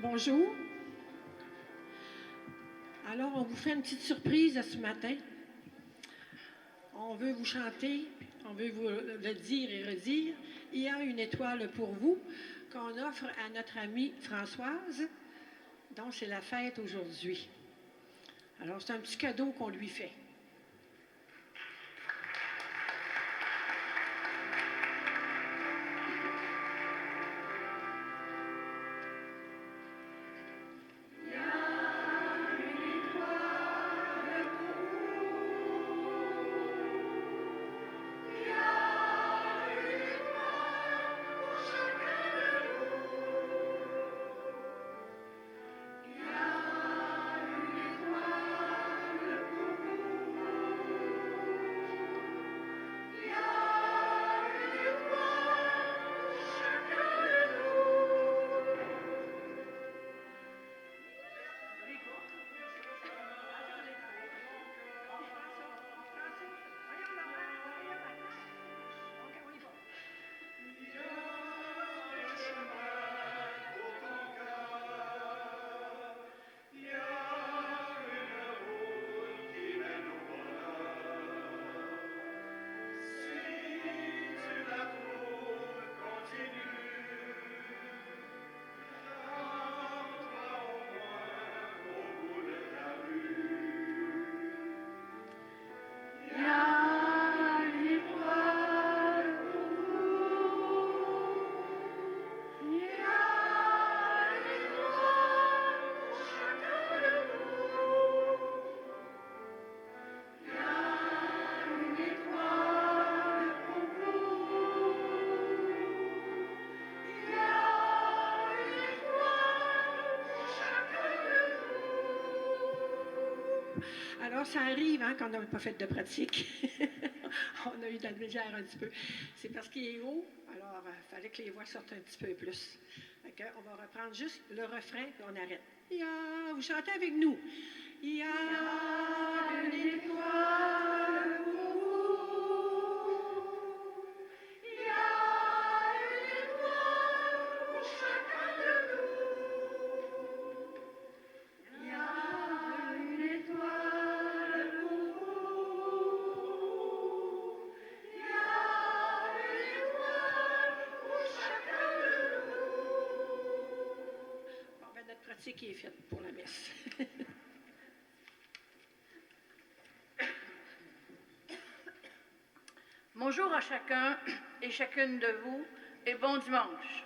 Bonjour. Alors, on vous fait une petite surprise ce matin. On veut vous chanter, on veut vous le dire et redire. Il y a une étoile pour vous qu'on offre à notre amie Françoise, dont c'est la fête aujourd'hui. Alors, c'est un petit cadeau qu'on lui fait. Alors, ça arrive quand on n'a pas fait de pratique. On a eu de la misère un petit peu. C'est parce qu'il est haut, alors il fallait que les voix sortent un petit peu plus. On va reprendre juste le refrain, puis on arrête. Vous chantez avec nous. Il y a une étoile pour vous. Il y a une étoile pour chacun de nous. Il y a une étoile pour vous. Il y a une étoile pour chacun de nous. Bon, ben, notre pratique est faite pour la messe. Bonjour à chacun et chacune de vous et bon dimanche.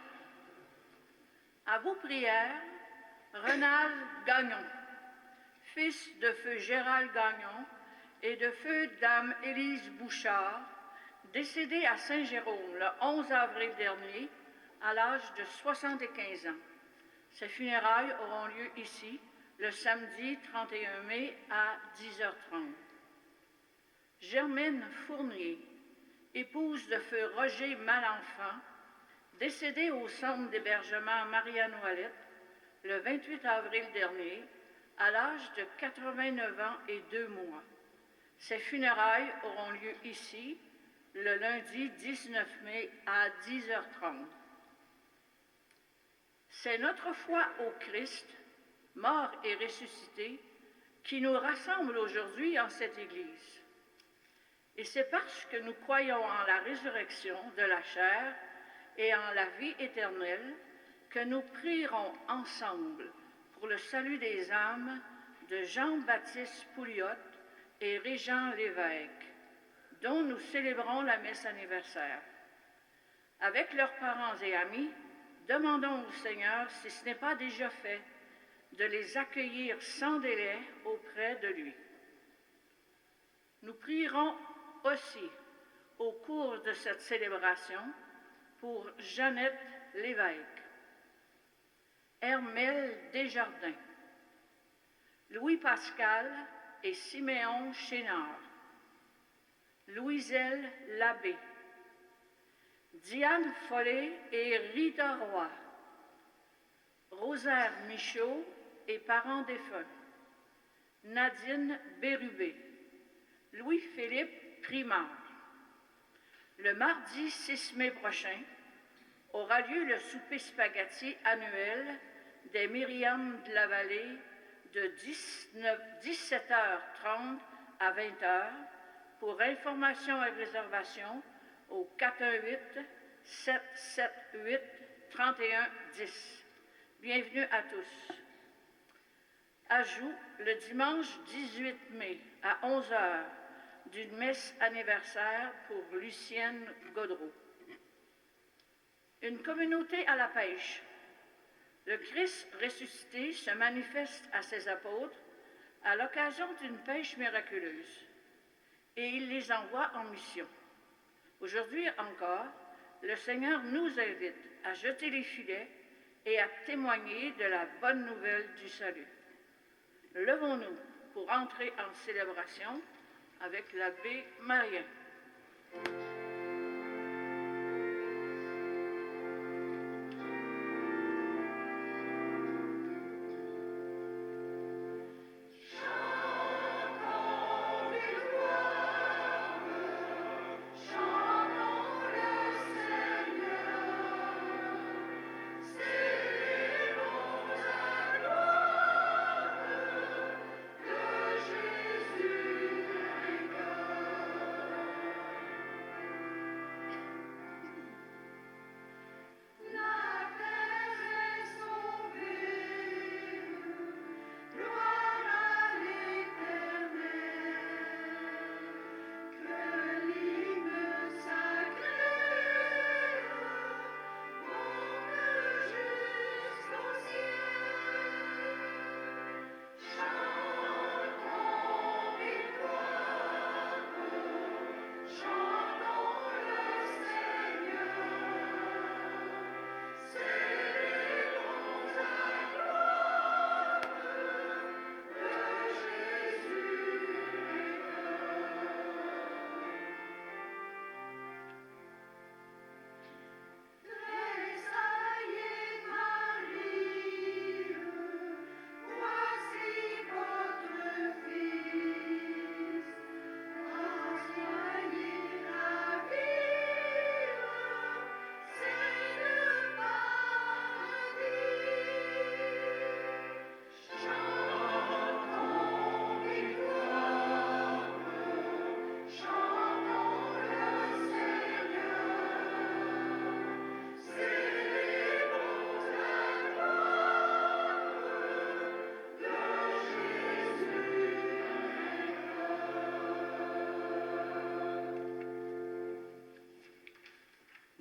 À vos prières, Renald Gagnon, fils de feu Gérald Gagnon et de feu Dame Élise Bouchard, décédée à Saint-Jérôme le 11 avril dernier à l'âge de 75 ans. Ses funérailles auront lieu ici le samedi 31 mai à 10h30. Germaine Fournier, épouse de feu Roger Malenfant, décédée au centre d'hébergement Marie-Anne-Ouellette le 28 avril dernier, à l'âge de 89 ans et 2 mois. Ses funérailles auront lieu ici, le lundi 19 mai à 10h30. C'est notre foi au Christ, mort et ressuscité, qui nous rassemble aujourd'hui en cette Église. Et c'est parce que nous croyons en la résurrection de la chair et en la vie éternelle que nous prierons ensemble pour le salut des âmes de Jean-Baptiste Pouliot et Régent Lévesque, dont nous célébrons la messe anniversaire. Avec leurs parents et amis, demandons au Seigneur, si ce n'est pas déjà fait, de les accueillir sans délai auprès de lui. Nous prierons aussi, au cours de cette célébration, pour Jeannette Lévesque, Hermel Desjardins, Louis-Pascal et Siméon Chénard, Louiselle Labbé, Diane Follet et Rita Roy, Rosaire Michaud et parents défunts, Nadine Bérubé, Louis-Philippe Primard. Le mardi 6 mai prochain aura lieu le souper spaghetti annuel des Myriam de la Vallée de 17h30 à 20h. Pour information et réservation au 418-778-3110. Bienvenue à tous. Ajout le dimanche 18 mai à 11h d'une messe anniversaire pour Lucienne Gaudreau. Une communauté à la pêche. Le Christ ressuscité se manifeste à ses apôtres à l'occasion d'une pêche miraculeuse et il les envoie en mission. Aujourd'hui encore, le Seigneur nous invite à jeter les filets et à témoigner de la bonne nouvelle du salut. Levons-nous pour entrer en célébration avec l'abbé Marien.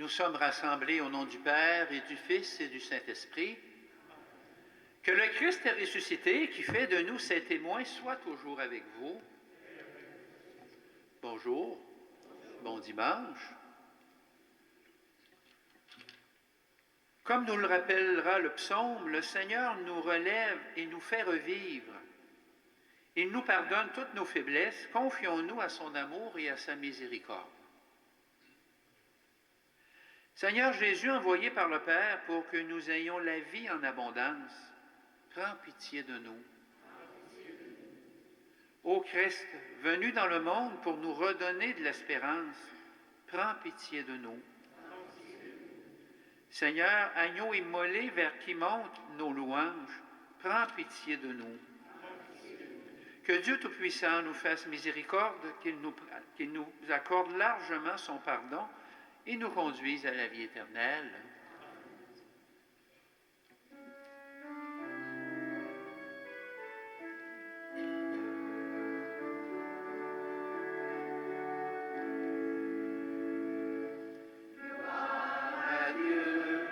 Nous sommes rassemblés au nom du Père et du Fils et du Saint-Esprit. Que le Christ est ressuscité, qui fait de nous ses témoins, soit toujours avec vous. Bonjour, bon dimanche. Comme nous le rappellera le psaume, le Seigneur nous relève et nous fait revivre. Il nous pardonne toutes nos faiblesses. Confions-nous à son amour et à sa miséricorde. Seigneur Jésus, envoyé par le Père pour que nous ayons la vie en abondance, prends pitié de nous. Ô Christ, venu dans le monde pour nous redonner de l'espérance, prends pitié de nous. Seigneur, agneau immolé vers qui montent nos louanges, prends pitié de nous. Que Dieu Tout-Puissant nous fasse miséricorde, qu'il nous accorde largement son pardon et nous conduise à la vie éternelle. Gloire à Dieu,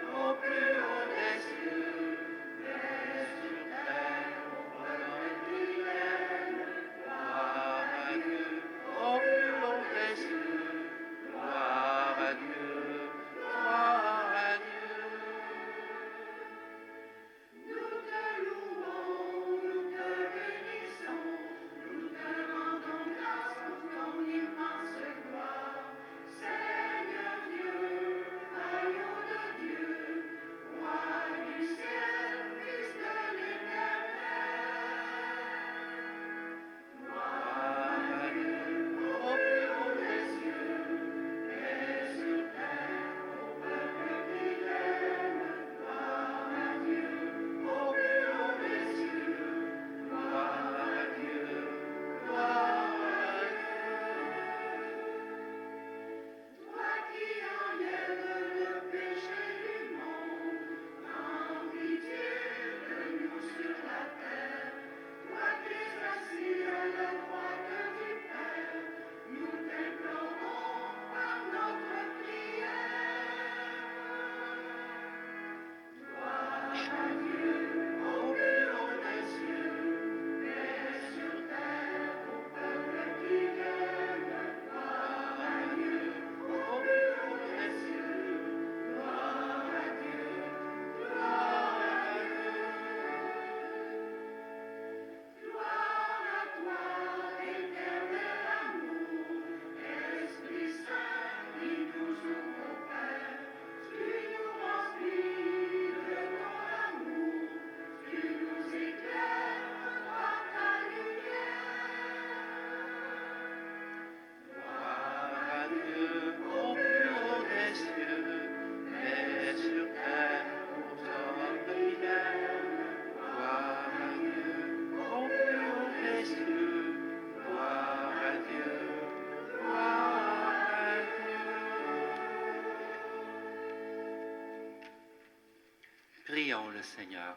Prions le Seigneur.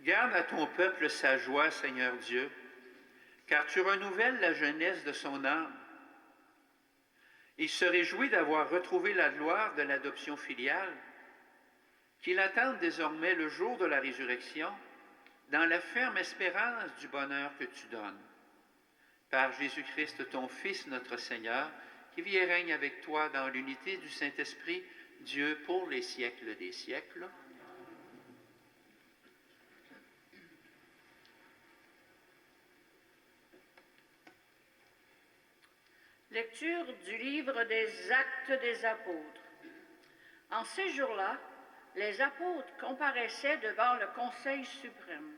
Garde à ton peuple sa joie, Seigneur Dieu, car tu renouvelles la jeunesse de son âme. Il se réjouit d'avoir retrouvé la gloire de l'adoption filiale, qu'il attende désormais le jour de la résurrection, dans la ferme espérance du bonheur que tu donnes. Par Jésus-Christ, ton Fils, notre Seigneur, qui vit et règne avec toi dans l'unité du Saint-Esprit, Dieu pour les siècles des siècles. Lecture du livre des Actes des Apôtres. En ces jours-là, les apôtres comparaissaient devant le Conseil suprême.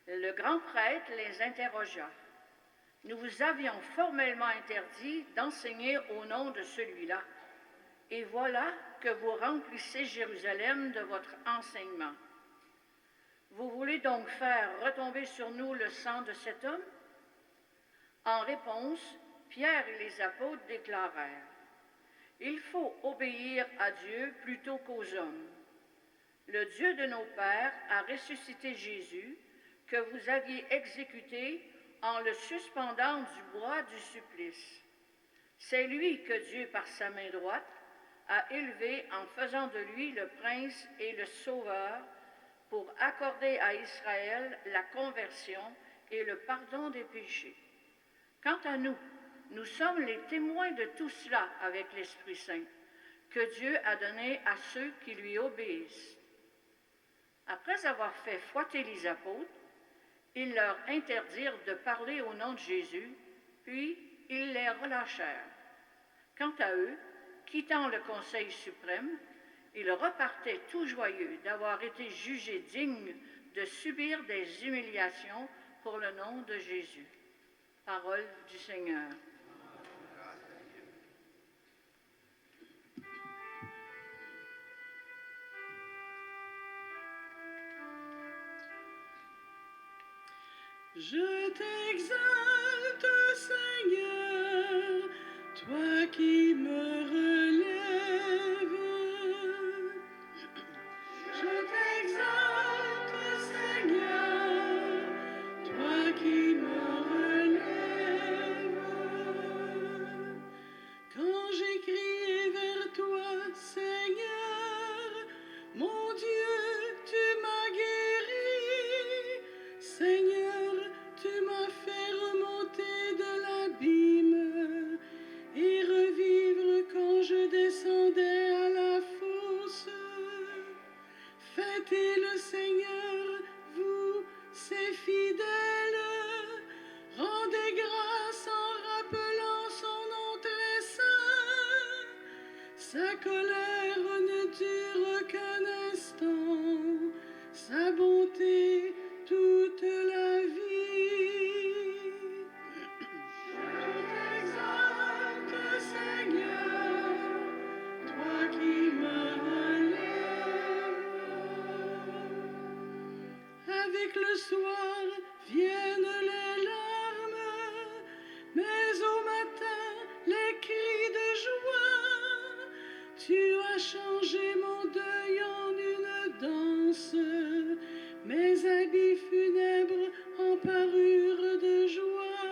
Le grand prêtre les interrogea. « Nous vous avions formellement interdit d'enseigner au nom de celui-là. Et voilà que vous remplissez Jérusalem de votre enseignement. Vous voulez donc faire retomber sur nous le sang de cet homme? » En réponse, Pierre et les apôtres déclarèrent « Il faut obéir à Dieu plutôt qu'aux hommes. Le Dieu de nos pères a ressuscité Jésus, que vous aviez exécuté en le suspendant du bois du supplice. C'est lui que Dieu, par sa main droite, a élevé en faisant de lui le prince et le sauveur pour accorder à Israël la conversion et le pardon des péchés. Quant à nous, nous sommes les témoins de tout cela avec l'Esprit Saint, que Dieu a donné à ceux qui lui obéissent. » Après avoir fait fouetter les apôtres, ils leur interdirent de parler au nom de Jésus, puis ils les relâchèrent. Quant à eux, quittant le Conseil suprême, ils repartaient tout joyeux d'avoir été jugés dignes de subir des humiliations pour le nom de Jésus. Parole du Seigneur. Je t'exalte, Seigneur, toi qui me relèves. Je t'exalte, Seigneur, toi qui me relèves. Quand j'ai crié vers toi, Seigneur, mon Dieu, tu m'as guéri. Seigneur, tu m'as fait remonter de l'abîme et revivre quand je descendais à la fosse. Fêtez le Seigneur, vous, ses fidèles. Rendez grâce en rappelant son nom très saint. Sa colère ne dure qu'un instant, sa bonté toute la vie. Je t'exalte, Seigneur, toi qui me relèves. Avec le soir viennent les larmes, mais au matin les cris de joie. Tu as changé mon deuil en une danse, mes habits funèbres en parure de joie.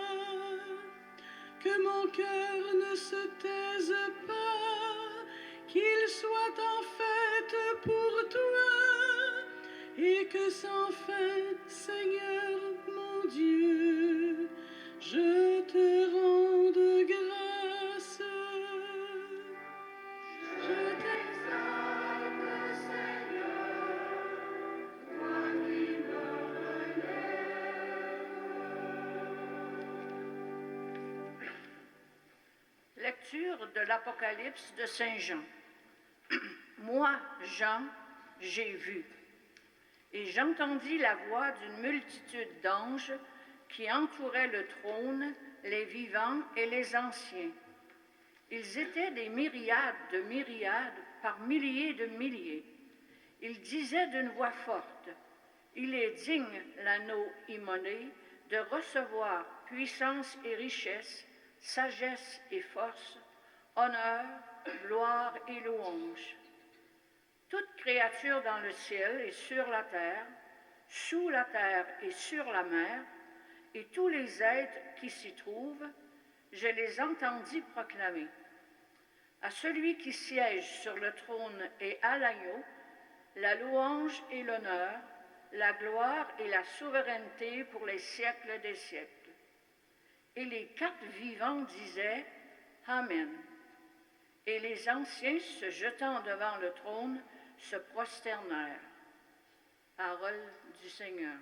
Que mon cœur ne se taise pas, qu'il soit en fête pour toi, et que sans fin, Seigneur mon Dieu, je te rende grâce. Je t'exalte, Seigneur, toi qui me relèves. Lecture de l'Apocalypse de Saint Jean. Moi, Jean, j'ai vu, et j'entendis la voix d'une multitude d'anges qui entouraient le trône, les vivants et les anciens. Ils étaient des myriades de myriades, par milliers de milliers. Ils disaient d'une voix forte, « Il est digne, l'anneau immolé, de recevoir puissance et richesse, sagesse et force, honneur, gloire et louange. Toute créature dans le ciel et sur la terre, sous la terre et sur la mer, et tous les êtres qui s'y trouvent, je les entendis proclamer. À celui qui siège sur le trône et à l'agneau, la louange et l'honneur, la gloire et la souveraineté pour les siècles des siècles. Et les quatre vivants disaient Amen. Et les anciens, se jetant devant le trône, se prosternèrent. Parole du Seigneur.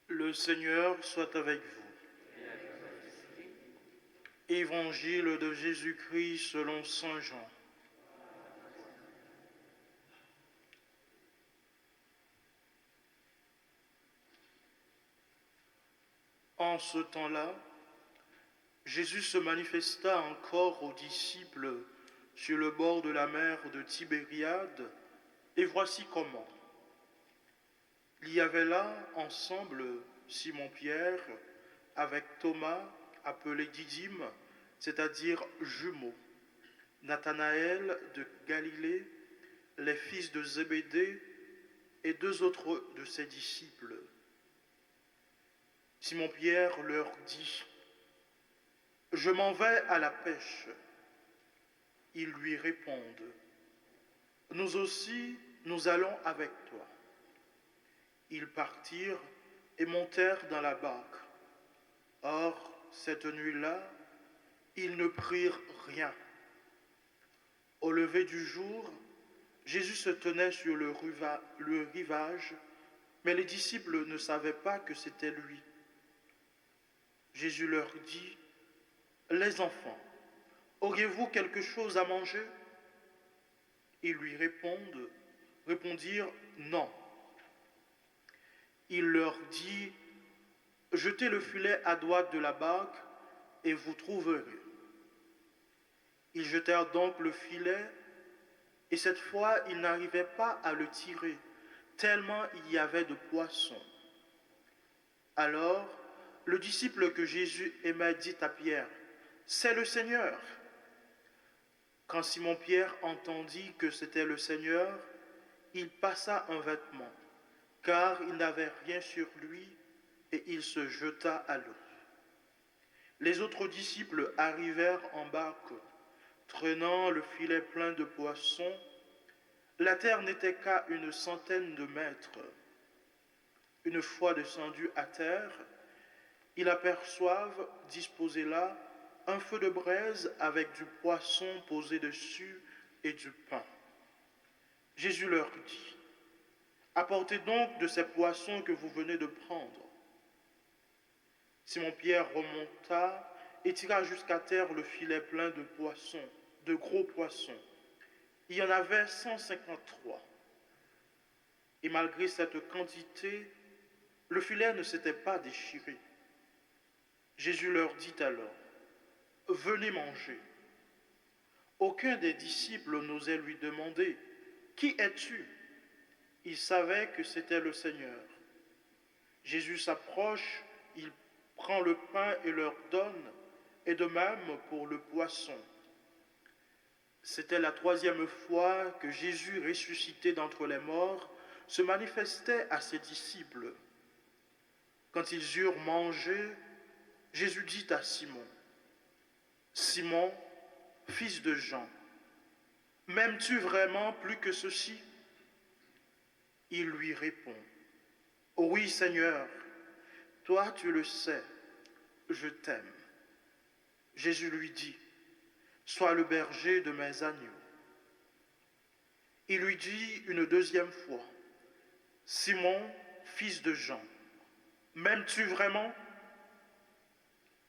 Le Seigneur soit avec vous. Évangile de Jésus-Christ selon saint Jean. En ce temps-là, Jésus se manifesta encore aux disciples sur le bord de la mer de Tibériade, et voici comment. Il y avait là ensemble Simon-Pierre avec Thomas, appelé Didyme, c'est-à-dire jumeau, Nathanaël de Galilée, les fils de Zébédée et deux autres de ses disciples. Simon-Pierre leur dit « Je m'en vais à la pêche. » Ils lui répondent « Nous aussi, nous allons avec toi. » Ils partirent et montèrent dans la barque. Or, cette nuit-là, ils ne prirent rien. Au lever du jour, Jésus se tenait sur le rivage, mais les disciples ne savaient pas que c'était lui. Jésus leur dit, « Les enfants, auriez-vous quelque chose à manger ?» Ils lui répondirent, « Non. » Il leur dit, « Jetez le filet à droite de la barque et vous trouverez. » Ils jetèrent donc le filet, et cette fois, ils n'arrivaient pas à le tirer, tellement il y avait de poissons. Alors, le disciple que Jésus aimait dit à Pierre, « C'est le Seigneur. » Quand Simon-Pierre entendit que c'était le Seigneur, il passa un vêtement, car il n'avait rien sur lui, et il se jeta à l'eau. Les autres disciples arrivèrent en barque, traînant le filet plein de poissons. La terre n'était qu'à 100 de mètres. Une fois descendus à terre, ils aperçoivent, disposé là, un feu de braise avec du poisson posé dessus et du pain. Jésus leur dit, « Apportez donc de ces poissons que vous venez de prendre. » Simon-Pierre remonta et tira jusqu'à terre le filet plein de poissons, de gros poissons. Il y en avait 153. Et malgré cette quantité, le filet ne s'était pas déchiré. Jésus leur dit alors, « Venez manger. » Aucun des disciples n'osait lui demander, « Qui es-tu » Il savait que c'était le Seigneur. Jésus s'approche, il prend le pain et leur donne, et de même pour le poisson. C'était la 3e fois que Jésus, ressuscité d'entre les morts, se manifestait à ses disciples. Quand ils eurent mangé, Jésus dit à Simon, « Simon, fils de Jean, m'aimes-tu vraiment plus que ceci ?» Il lui répond, « Oui, Seigneur, toi tu le sais, je t'aime. » Jésus lui dit, « Sois le berger de mes agneaux. » Il lui dit une deuxième fois, Simon, fils de Jean, m'aimes-tu vraiment?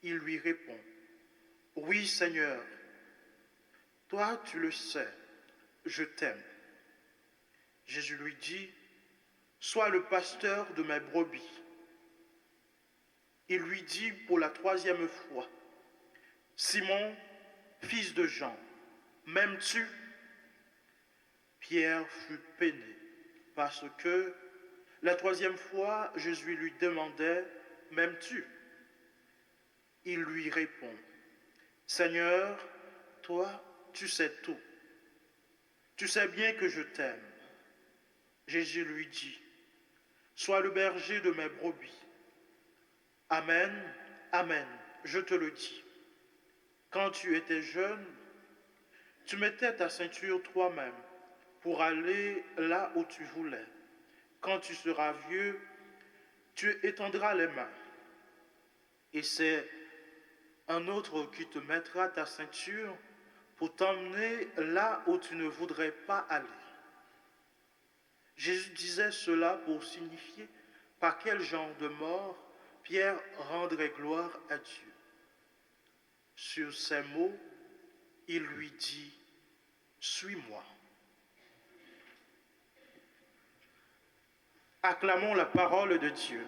Il lui répond, oui Seigneur, toi tu le sais, je t'aime. Jésus lui dit, sois le pasteur de mes brebis. Il lui dit pour la troisième fois, Simon, fils de Jean, m'aimes-tu? Pierre fut peiné parce que la troisième fois, Jésus lui demandait, m'aimes-tu? Il lui répond, Seigneur, toi, tu sais tout. Tu sais bien que je t'aime. Jésus lui dit, sois le berger de mes brebis. Amen, amen, je te le dis. Quand tu étais jeune, tu mettais ta ceinture toi-même pour aller là où tu voulais. Quand tu seras vieux, tu étendras les mains. Et c'est un autre qui te mettra ta ceinture pour t'emmener là où tu ne voudrais pas aller. Jésus disait cela pour signifier par quel genre de mort Pierre rendrait gloire à Dieu. Sur ces mots, il lui dit, suis-moi. Acclamons la parole de Dieu.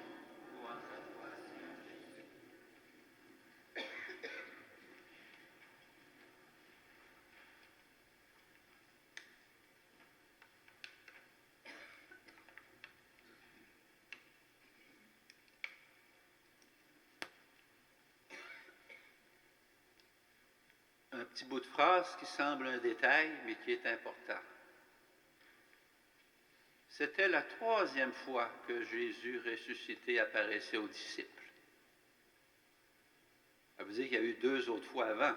Un petit bout de phrase qui semble un détail, mais qui est important. C'était la troisième fois que Jésus ressuscité apparaissait aux disciples. Ça veut dire qu'il y a eu 2 autres fois avant.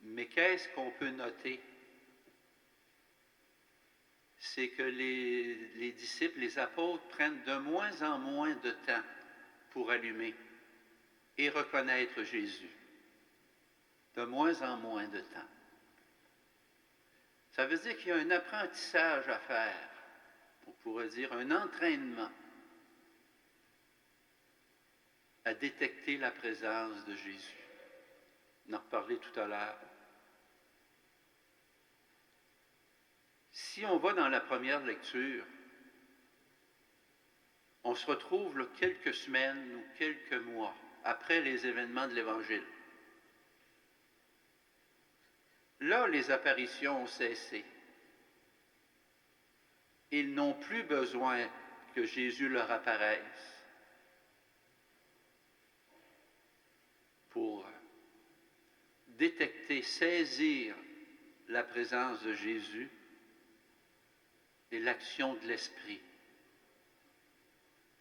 Mais qu'est-ce qu'on peut noter? C'est que les disciples, les apôtres, prennent de moins en moins de temps pour allumer et reconnaître Jésus. De moins en moins de temps. Ça veut dire qu'il y a un apprentissage à faire, on pourrait dire un entraînement à détecter la présence de Jésus. On en reparlait tout à l'heure. Si on va dans la première lecture, on se retrouve là, quelques semaines ou quelques mois après les événements de l'Évangile. Là, les apparitions ont cessé. Ils n'ont plus besoin que Jésus leur apparaisse pour détecter, saisir la présence de Jésus et l'action de l'Esprit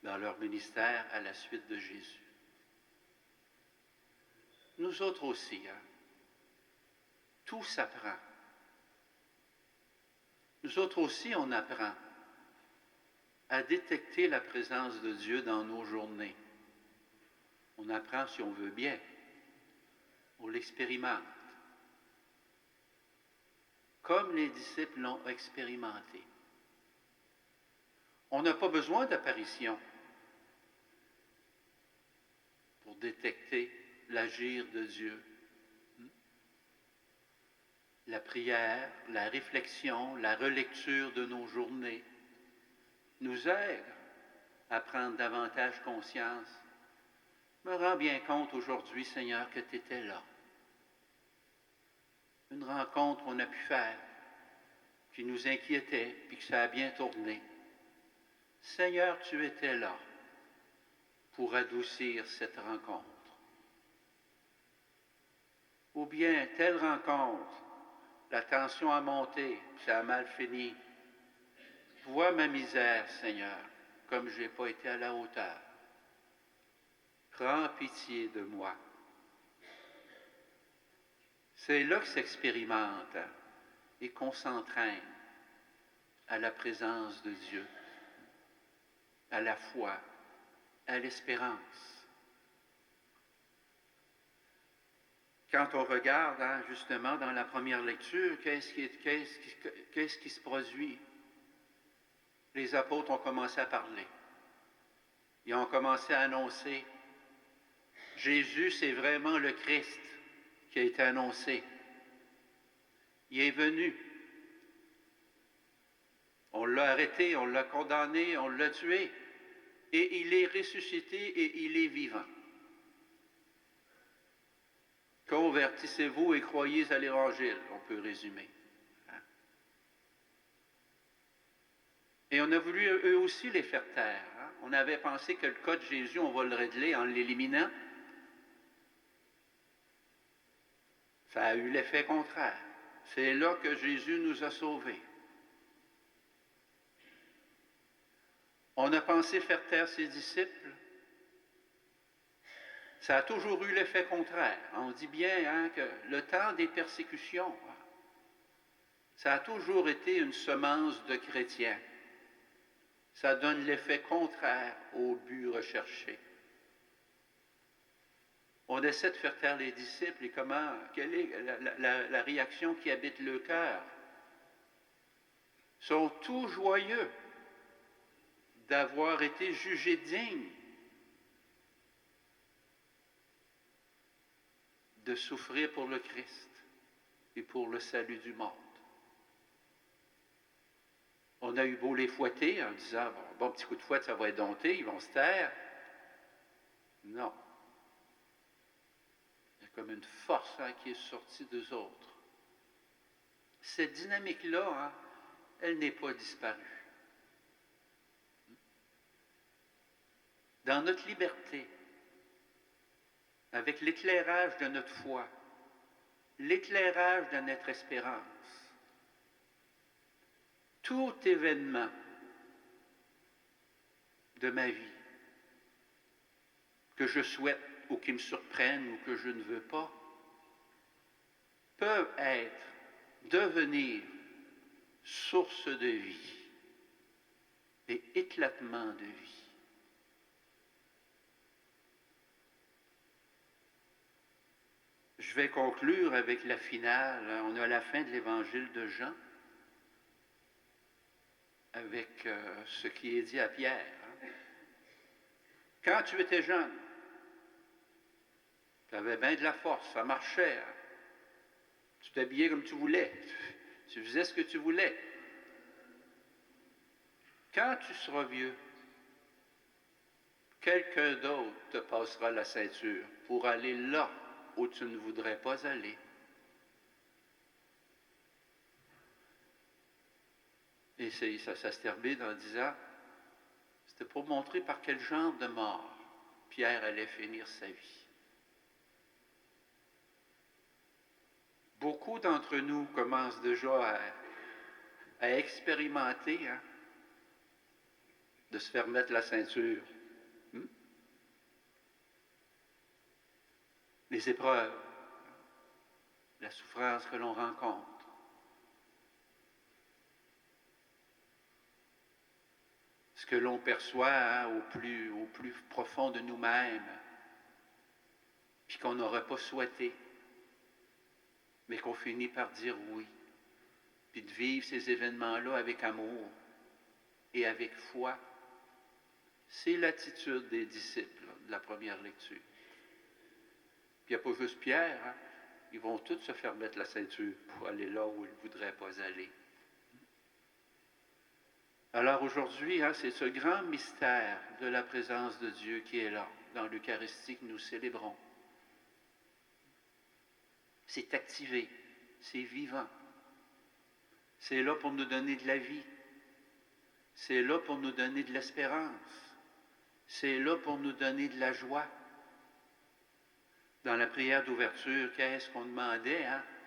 dans leur ministère à la suite de Jésus. Nous autres aussi, hein? Tout s'apprend. Nous autres aussi, on apprend à détecter la présence de Dieu dans nos journées. On apprend si on veut bien. On l'expérimente. Comme les disciples l'ont expérimenté. On n'a pas besoin d'apparition pour détecter l'agir de Dieu. La prière, la réflexion, la relecture de nos journées nous aident à prendre davantage conscience. Je me rends bien compte aujourd'hui, Seigneur, que tu étais là. Une rencontre qu'on a pu faire, qui nous inquiétait, puis que ça a bien tourné. Seigneur, tu étais là pour adoucir cette rencontre. Ou bien, telle rencontre, la tension a monté, ça a mal fini. Vois ma misère, Seigneur, comme je n'ai pas été à la hauteur. Prends pitié de moi. C'est là que s'expérimente et qu'on s'entraîne à la présence de Dieu, à la foi, à l'espérance. quand on regarde justement dans la première lecture, qu'est-ce qui se produit? Les apôtres ont commencé à parler. Ils ont commencé à annoncer. Jésus, c'est vraiment le Christ qui a été annoncé. Il est venu. On l'a arrêté, on l'a condamné, on l'a tué. Et il est ressuscité et il est vivant. Convertissez-vous et croyez à l'Évangile, on peut résumer. Et on a voulu eux aussi les faire taire. On avait pensé que le cas de Jésus, on va le régler en l'éliminant. Ça a eu l'effet contraire. C'est là que Jésus nous a sauvés. On a pensé faire taire ses disciples. Ça a toujours eu l'effet contraire. On dit bien que le temps des persécutions, ça a toujours été une semence de chrétiens. Ça donne l'effet contraire au but recherché. On essaie de faire taire les disciples et quelle est la réaction qui habite le cœur? Ils sont tous joyeux d'avoir été jugés dignes de souffrir pour le Christ et pour le salut du monde. On a eu beau les fouetter en disant, bon, petit coup de fouette, ça va être dompté, ils vont se taire. Non. Il y a comme une force qui est sortie d'eux autres. Cette dynamique-là, elle n'est pas disparue. Dans notre liberté, avec l'éclairage de notre foi, l'éclairage de notre espérance, tout événement de ma vie que je souhaite ou qui me surprenne ou que je ne veux pas, peuvent devenir source de vie et éclatement de vie. Je vais conclure avec la finale. On est à la fin de l'évangile de Jean, avec ce qui est dit à Pierre. Quand tu étais jeune, tu avais bien de la force, ça marchait. Tu t'habillais comme tu voulais, tu faisais ce que tu voulais. Quand tu seras vieux, quelqu'un d'autre te passera la ceinture pour aller là où tu ne voudrais pas aller. Et ça se termine en disant, c'était pour montrer par quel genre de mort Pierre allait finir sa vie. Beaucoup d'entre nous commencent déjà à expérimenter de se faire mettre la ceinture. Les épreuves, la souffrance que l'on rencontre. Ce que l'on perçoit au plus profond de nous-mêmes, puis qu'on n'aurait pas souhaité, mais qu'on finit par dire oui, puis de vivre ces événements-là avec amour et avec foi. C'est l'attitude des disciples de la première lecture. Puis il n'y a pas juste Pierre, ils vont tous se faire mettre la ceinture pour aller là où ils ne voudraient pas aller. Alors aujourd'hui, c'est ce grand mystère de la présence de Dieu qui est là, dans l'Eucharistie que nous célébrons. C'est activé, c'est vivant. C'est là pour nous donner de la vie. C'est là pour nous donner de l'espérance. C'est là pour nous donner de la joie. Dans la prière d'ouverture, qu'est-ce qu'on demandait,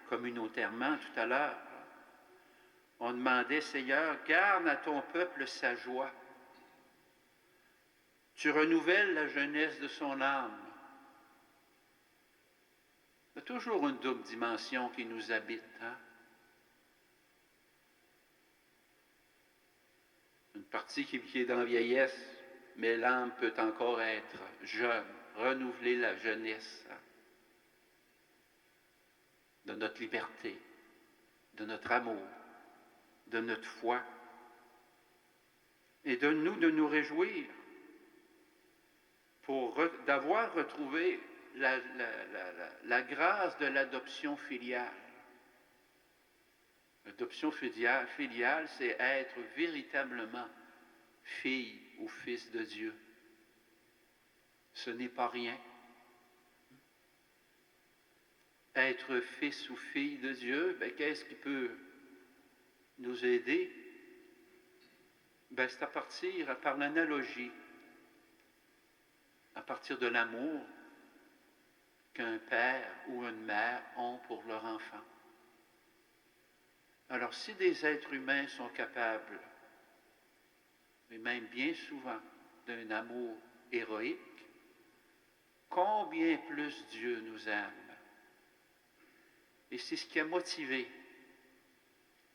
communautairement tout à l'heure? On demandait, Seigneur, garde à ton peuple sa joie. Tu renouvelles la jeunesse de son âme. Il y a toujours une double dimension qui nous habite. Une partie qui est dans la vieillesse, mais l'âme peut encore être jeune, renouveler la jeunesse. de notre liberté, de notre amour, de notre foi. Et donne-nous de nous réjouir d'avoir retrouvé la grâce de l'adoption filiale. L'adoption filiale, c'est être véritablement fille ou fils de Dieu. Ce n'est pas rien. Être fils ou fille de Dieu, qu'est-ce qui peut nous aider? C'est à partir, par l'analogie, à partir de l'amour qu'un père ou une mère ont pour leur enfant. Alors, si des êtres humains sont capables, et même bien souvent, d'un amour héroïque, combien plus Dieu nous aime. Et c'est ce qui a motivé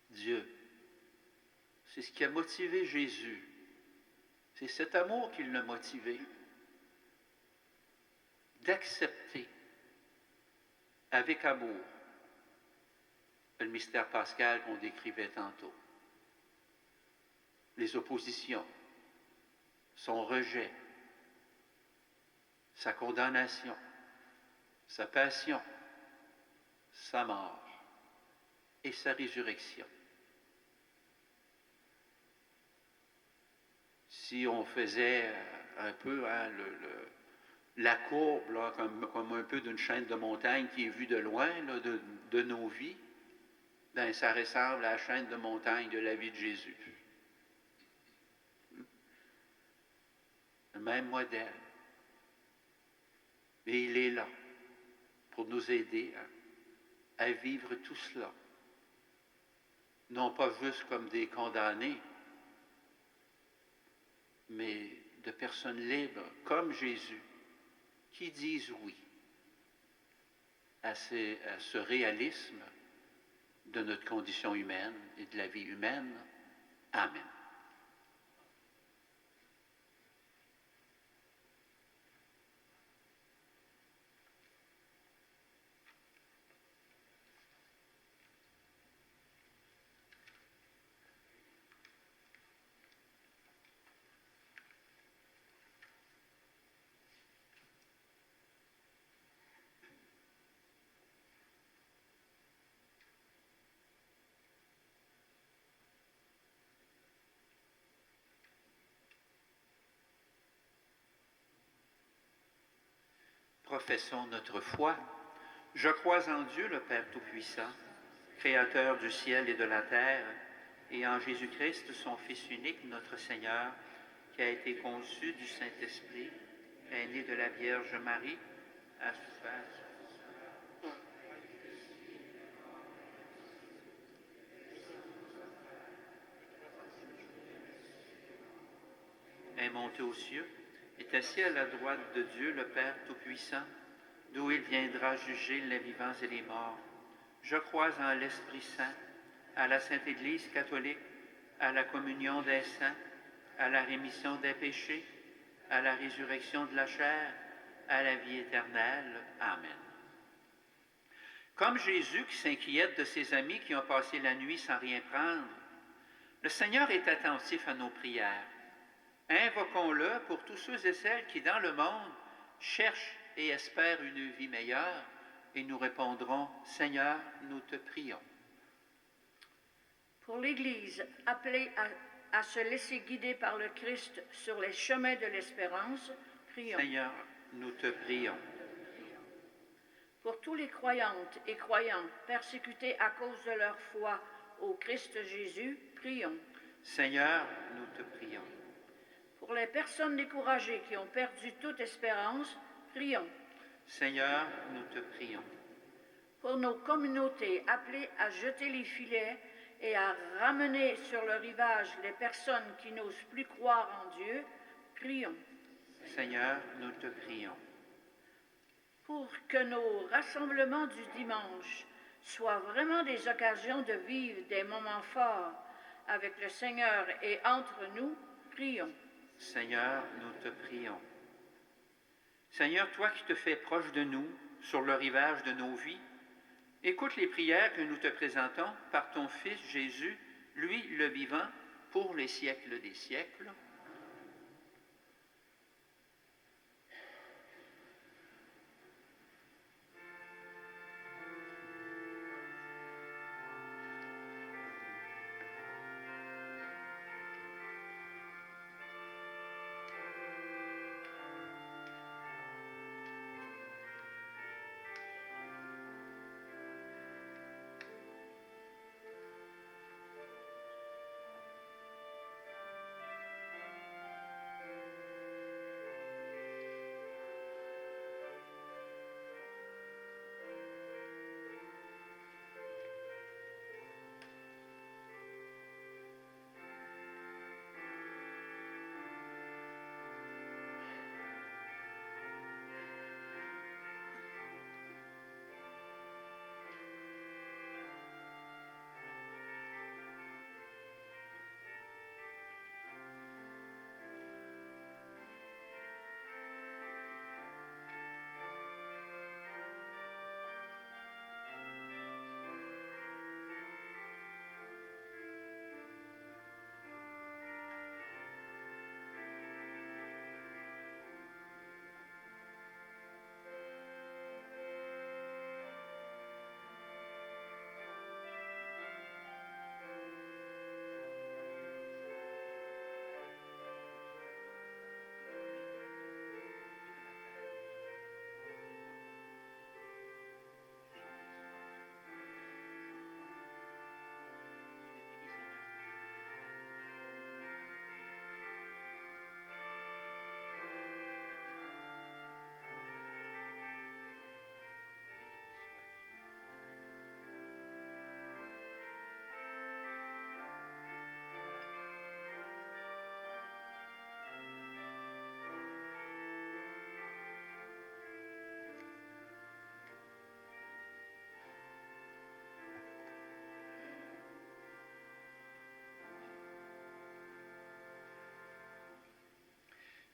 Dieu. C'est ce qui a motivé Jésus. C'est cet amour qui l'a motivé d'accepter avec amour le mystère pascal qu'on décrivait tantôt. Les oppositions, son rejet, sa condamnation, sa passion, sa mort et sa résurrection. Si on faisait un peu la courbe, là, comme un peu d'une chaîne de montagne qui est vue de loin là, de nos vies, ça ressemble à la chaîne de montagne de la vie de Jésus. Le même modèle. Mais il est là pour nous aider à vivre tout cela. Non pas juste comme des condamnés, mais de personnes libres, comme Jésus, qui disent oui à ce réalisme de notre condition humaine et de la vie humaine. Amen. Professons notre foi. Je crois en Dieu, le Père Tout-Puissant, Créateur du ciel et de la terre, et en Jésus-Christ, son Fils unique, notre Seigneur, qui a été conçu du Saint-Esprit, est né de la Vierge Marie, a souffert. Est monté aux cieux, est assis à la droite de Dieu, le Père Tout-Puissant, d'où il viendra juger les vivants et les morts. Je crois en l'Esprit Saint, à la Sainte Église catholique, à la communion des saints, à la rémission des péchés, à la résurrection de la chair, à la vie éternelle. Amen. Comme Jésus qui s'inquiète de ses amis qui ont passé la nuit sans rien prendre, le Seigneur est attentif à nos prières. Invoquons-le pour tous ceux et celles qui, dans le monde, cherchent et espèrent une vie meilleure, et nous répondrons, Seigneur, nous te prions. Pour l'Église, appelée à se laisser guider par le Christ sur les chemins de l'espérance, prions. Seigneur, nous te prions. Pour tous les croyantes et croyants persécutés à cause de leur foi au Christ Jésus, prions. Seigneur, nous te prions. Pour les personnes découragées qui ont perdu toute espérance, prions. Seigneur, nous te prions. Pour nos communautés appelées à jeter les filets et à ramener sur le rivage les personnes qui n'osent plus croire en Dieu, prions. Seigneur, nous te prions. Pour que nos rassemblements du dimanche soient vraiment des occasions de vivre des moments forts avec le Seigneur et entre nous, prions. Seigneur, nous te prions. Seigneur, toi qui te fais proche de nous, sur le rivage de nos vies, Écoute les prières que nous te présentons par ton Fils Jésus, lui le vivant, pour les siècles des siècles.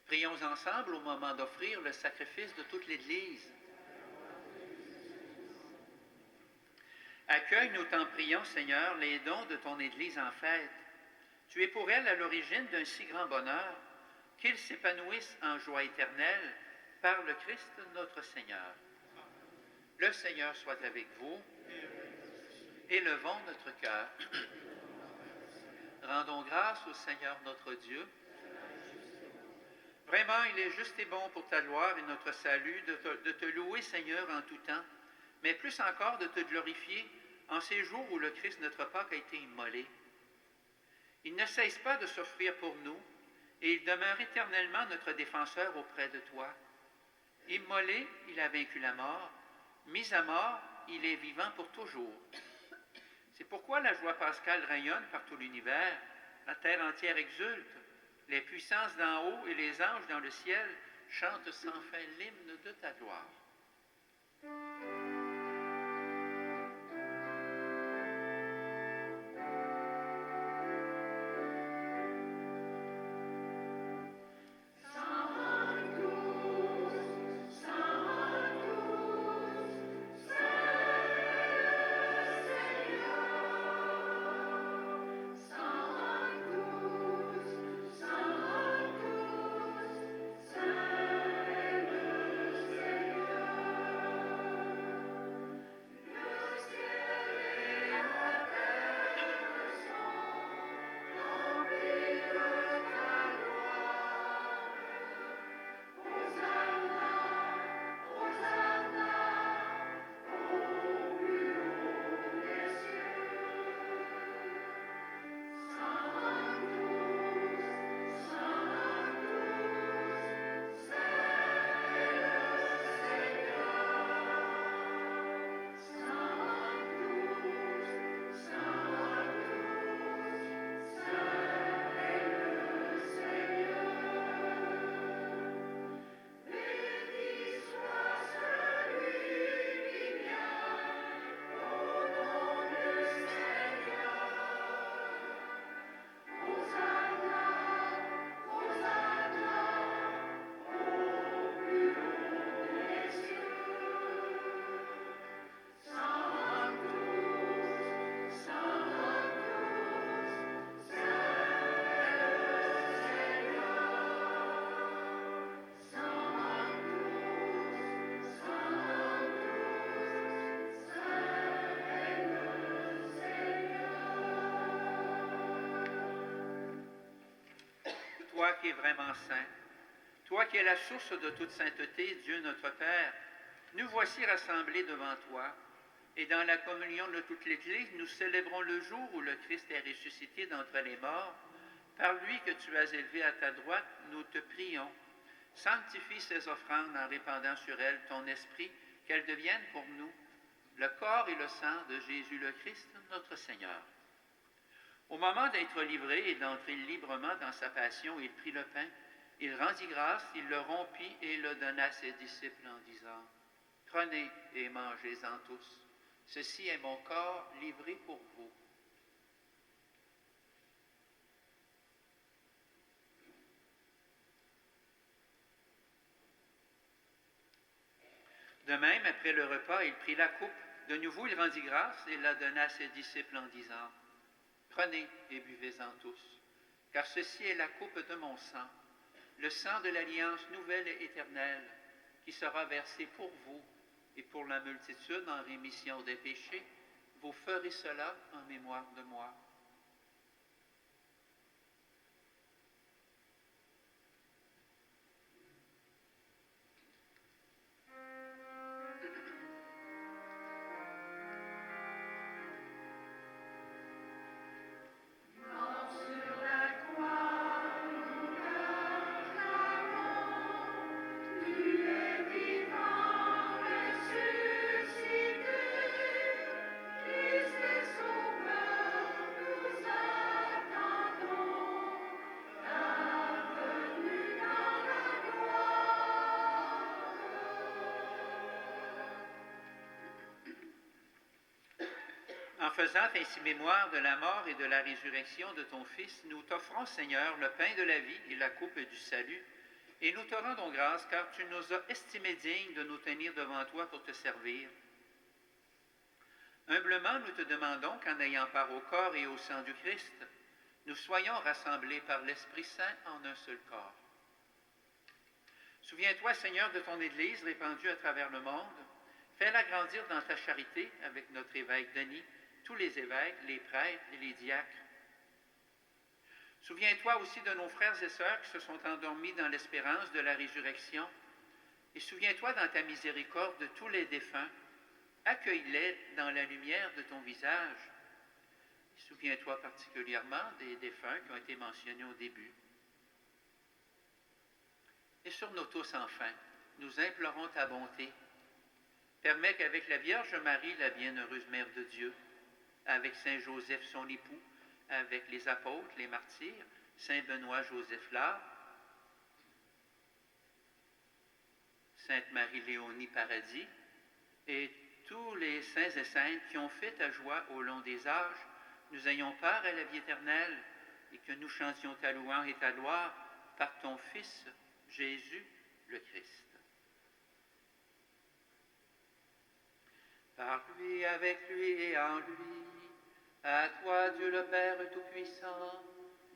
Prions ensemble au moment d'offrir le sacrifice de toute l'Église. Accueille, nous t'en prions, Seigneur, les dons de ton Église en fête. Tu es pour elle à l'origine d'un si grand bonheur, qu'ils s'épanouissent en joie éternelle par le Christ notre Seigneur. Le Seigneur soit avec vous. Élevons notre cœur. Rendons grâce au Seigneur notre Dieu. Vraiment, il est juste et bon pour ta gloire et notre salut de te louer, Seigneur, en tout temps, mais plus encore de te glorifier en ces jours où le Christ, notre Pâque, a été immolé. Il ne cesse pas de s'offrir pour nous, et il demeure éternellement notre défenseur auprès de toi. Immolé, il a vaincu la mort. Mis à mort, il est vivant pour toujours. C'est pourquoi la joie pascale rayonne par tout l'univers. La terre entière exulte. Les puissances d'en haut et les anges dans le ciel chantent sans fin l'hymne de ta gloire. qui es vraiment saint, toi qui es la source de toute sainteté, Dieu notre Père, nous voici rassemblés devant toi, et dans la communion de toute l'Église, nous célébrons le jour où le Christ est ressuscité d'entre les morts. Par lui que tu as élevé à ta droite, nous te prions. Sanctifie ces offrandes en répandant sur elles ton esprit, qu'elles deviennent pour nous le corps et le sang de Jésus le Christ, notre Seigneur. Au moment d'être livré et d'entrer librement dans sa passion, il prit le pain, il rendit grâce, il le rompit et le donna à ses disciples en disant, « Prenez et mangez-en tous. Ceci est mon corps livré pour vous. » De même, après le repas, il prit la coupe. De nouveau, il rendit grâce et la donna à ses disciples en disant, « Prenez et buvez-en tous, car ceci est la coupe de mon sang, le sang de l'alliance nouvelle et éternelle, qui sera versé pour vous et pour la multitude en rémission des péchés. Vous ferez cela en mémoire de moi. » En faisant ainsi mémoire de la mort et de la résurrection de ton Fils, nous t'offrons, Seigneur, le pain de la vie et la coupe du salut, et nous te rendons grâce car tu nous as estimés dignes de nous tenir devant toi pour te servir. Humblement, nous te demandons qu'en ayant part au corps et au sang du Christ, nous soyons rassemblés par l'Esprit Saint en un seul corps. Souviens-toi, Seigneur, de ton Église répandue à travers le monde. Fais-la grandir dans ta charité avec notre évêque Denis, tous les évêques, les prêtres et les diacres. Souviens-toi aussi de nos frères et sœurs qui se sont endormis dans l'espérance de la résurrection. Et souviens-toi dans ta miséricorde de tous les défunts. Accueille-les dans la lumière de ton visage. Souviens-toi particulièrement des défunts qui ont été mentionnés au début. Et sur nous tous enfin, nous implorons ta bonté. Permets qu'avec la Vierge Marie, la bienheureuse Mère de Dieu, avec Saint Joseph son époux, avec les apôtres, les martyrs, Saint Benoît Joseph Lard, Sainte Marie-Léonie Paradis, et tous les saints et saintes qui ont fait ta joie au long des âges, nous ayons part à la vie éternelle et que nous chantions ta louange et ta gloire par ton Fils, Jésus le Christ. Par lui, avec lui et en lui, à toi Dieu le Père Tout-Puissant,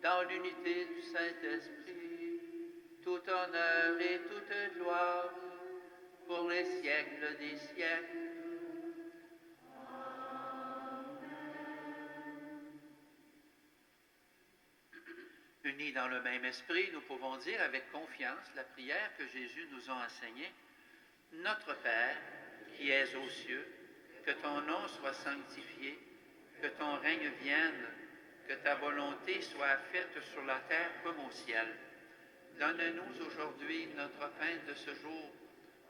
dans l'unité du Saint-Esprit, tout honneur et toute gloire, pour les siècles des siècles. Unis dans le même esprit, nous pouvons dire avec confiance la prière que Jésus nous a enseignée. Notre Père, qui es aux cieux, que ton nom soit sanctifié, que ton règne vienne, que ta volonté soit faite sur la terre comme au ciel. Donne-nous aujourd'hui notre pain de ce jour.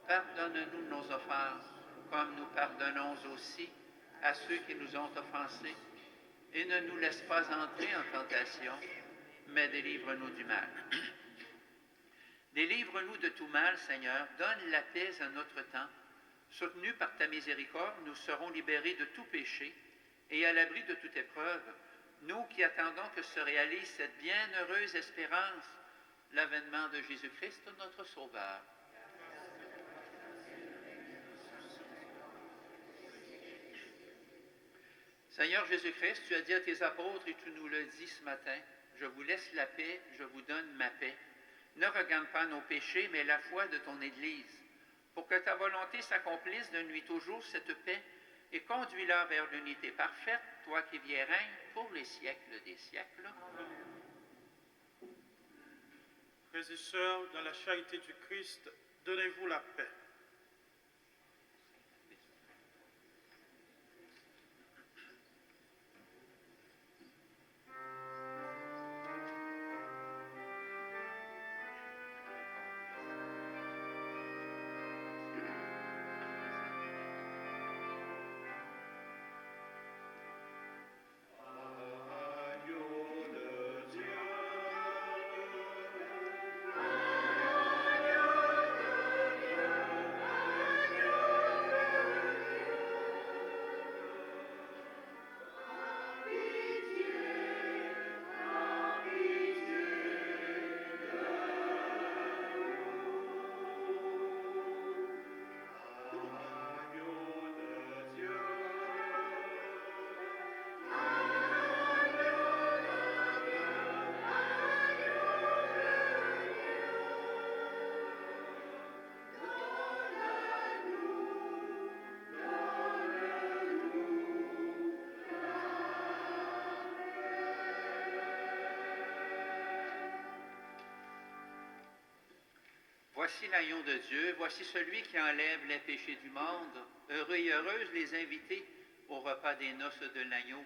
Pardonne-nous nos offenses, comme nous pardonnons aussi à ceux qui nous ont offensés. Et ne nous laisse pas entrer en tentation, mais délivre-nous du mal. Délivre-nous de tout mal, Seigneur, donne la paix à notre temps. Soutenus par ta miséricorde, nous serons libérés de tout péché et à l'abri de toute épreuve, nous qui attendons que se réalise cette bienheureuse espérance, l'avènement de Jésus-Christ, notre Sauveur. Seigneur Jésus-Christ, tu as dit à tes apôtres et tu nous le dis ce matin, je vous laisse la paix, je vous donne ma paix. Ne regarde pas nos péchés, mais la foi de ton Église. Pour que ta volonté s'accomplisse, donne-lui toujours cette paix et conduis-la vers l'unité parfaite, toi qui vis et règnes pour les siècles des siècles. Frères et sœurs, dans la charité du Christ, donnez-vous la paix. Voici l'agneau de Dieu, voici celui qui enlève les péchés du monde. Heureux et heureuses les invités au repas des noces de l'agneau.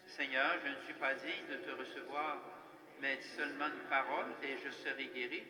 Seigneur, je ne suis pas digne de te recevoir, mais dis seulement une parole et je serai guéri.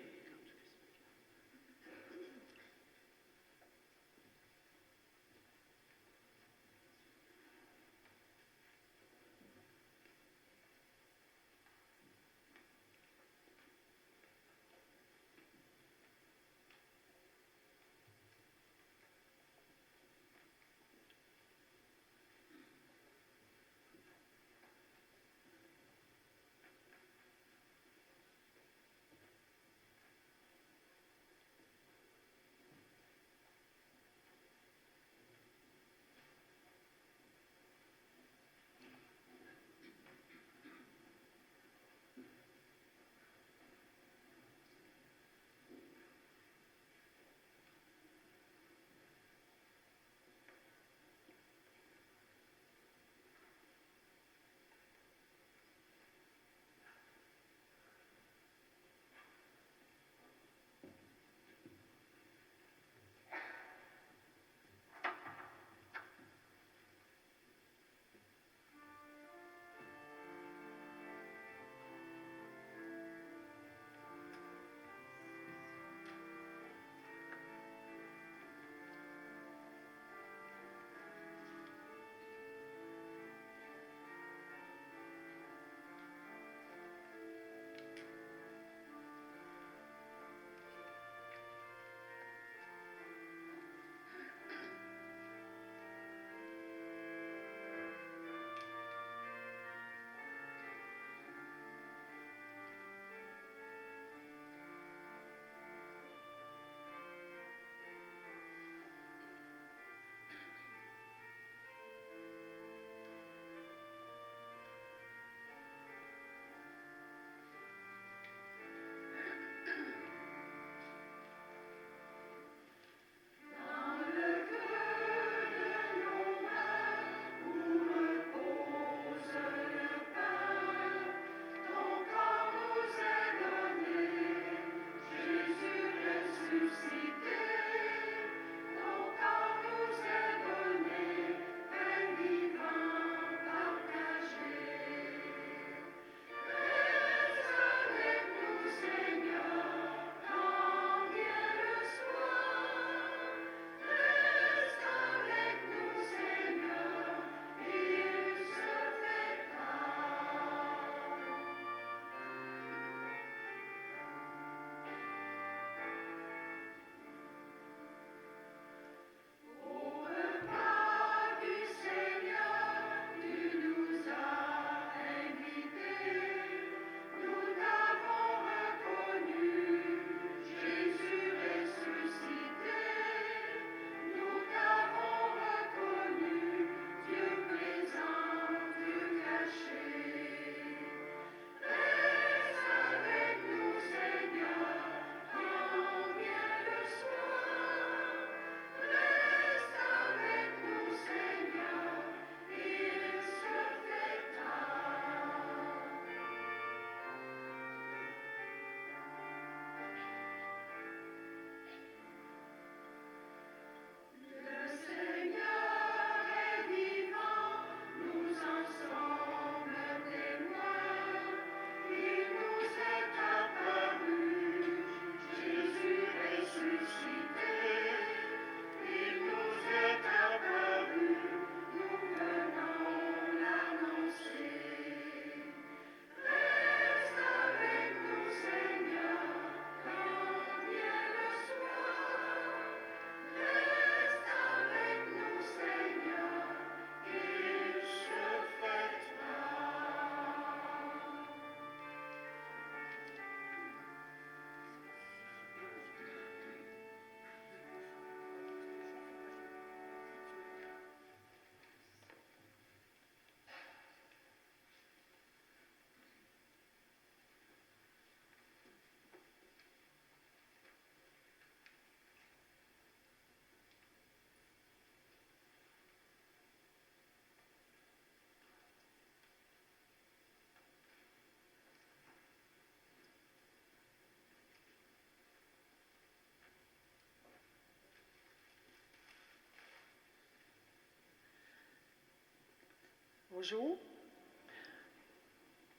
Bonjour.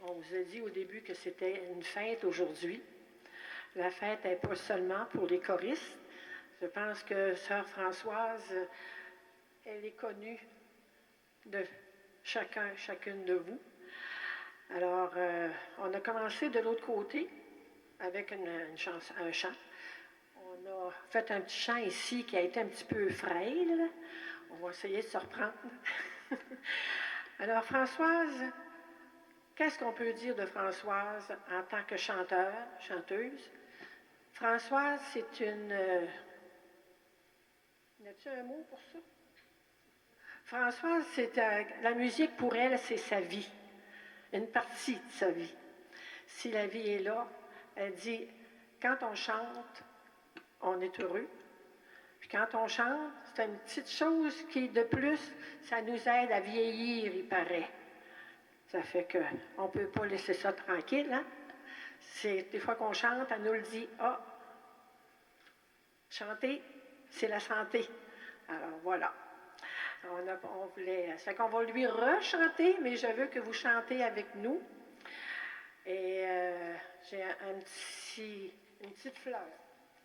On vous a dit au début que c'était une fête aujourd'hui. La fête n'est pas seulement pour les choristes. Je pense que Sœur Françoise, elle est connue de chacune de vous. Alors, on a commencé de l'autre côté avec un chant. On a fait un petit chant ici qui a été un petit peu frêle. On va essayer de se reprendre. Alors, Françoise, qu'est-ce qu'on peut dire de Françoise en tant que chanteuse? Françoise, c'est une... y a-t-il un mot pour ça? Françoise, la musique pour elle, c'est sa vie, une partie de sa vie. Si la vie est là, elle dit, quand on chante, on est heureux. Puis quand on chante, c'est une petite chose qui, de plus, ça nous aide à vieillir, il paraît. Ça fait qu'on ne peut pas laisser ça tranquille, hein? C'est des fois qu'on chante, elle nous le dit, ah, chanter, c'est la santé. Alors voilà. On voulait, ça fait qu'on va lui rechanter, mais je veux que vous chantez avec nous. Et j'ai une petite fleur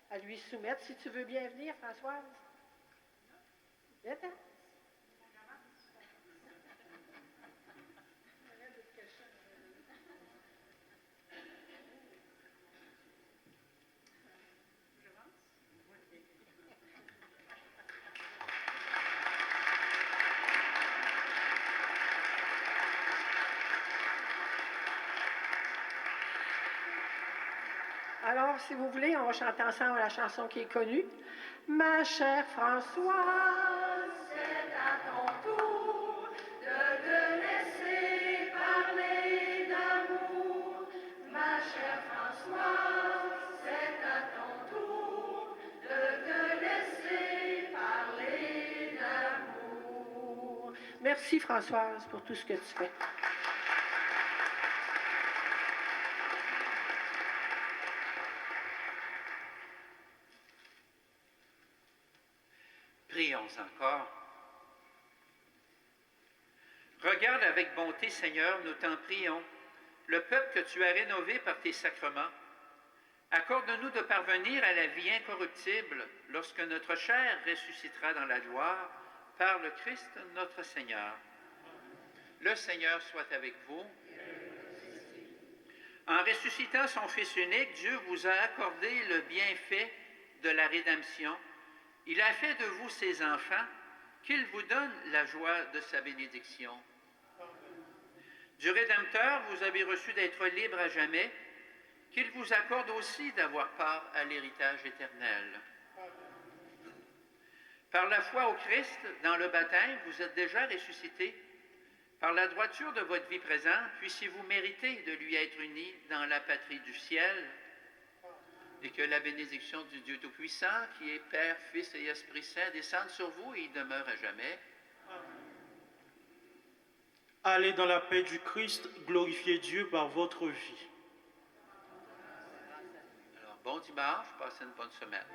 à lui soumettre. Si tu veux bien venir, Françoise. Viens-t'en. Alors, si vous voulez, on va chanter ensemble la chanson qui est connue. Ma chère Françoise, c'est à ton tour de te laisser parler d'amour. Ma chère Françoise, c'est à ton tour de te laisser parler d'amour. Merci Françoise pour tout ce que tu fais. Prions encore. Regarde avec bonté, Seigneur, nous t'en prions, le peuple que tu as rénové par tes sacrements. Accorde-nous de parvenir à la vie incorruptible lorsque notre chair ressuscitera dans la gloire par le Christ notre Seigneur. Le Seigneur soit avec vous. En ressuscitant son Fils unique, Dieu vous a accordé le bienfait de la rédemption. Il a fait de vous ses enfants, qu'il vous donne la joie de sa bénédiction. Du Rédempteur, vous avez reçu d'être libre à jamais, qu'il vous accorde aussi d'avoir part à l'héritage éternel. Par la foi au Christ, dans le baptême, vous êtes déjà ressuscités. Par la droiture de votre vie présente, puissiez-vous mériter de lui être unis dans la patrie du ciel, et que la bénédiction du Dieu Tout-Puissant, qui est Père, Fils et Esprit Saint, descende sur vous et y demeure à jamais. Allez dans la paix du Christ, glorifiez Dieu par votre vie. Alors, bon dimanche, passez une bonne semaine.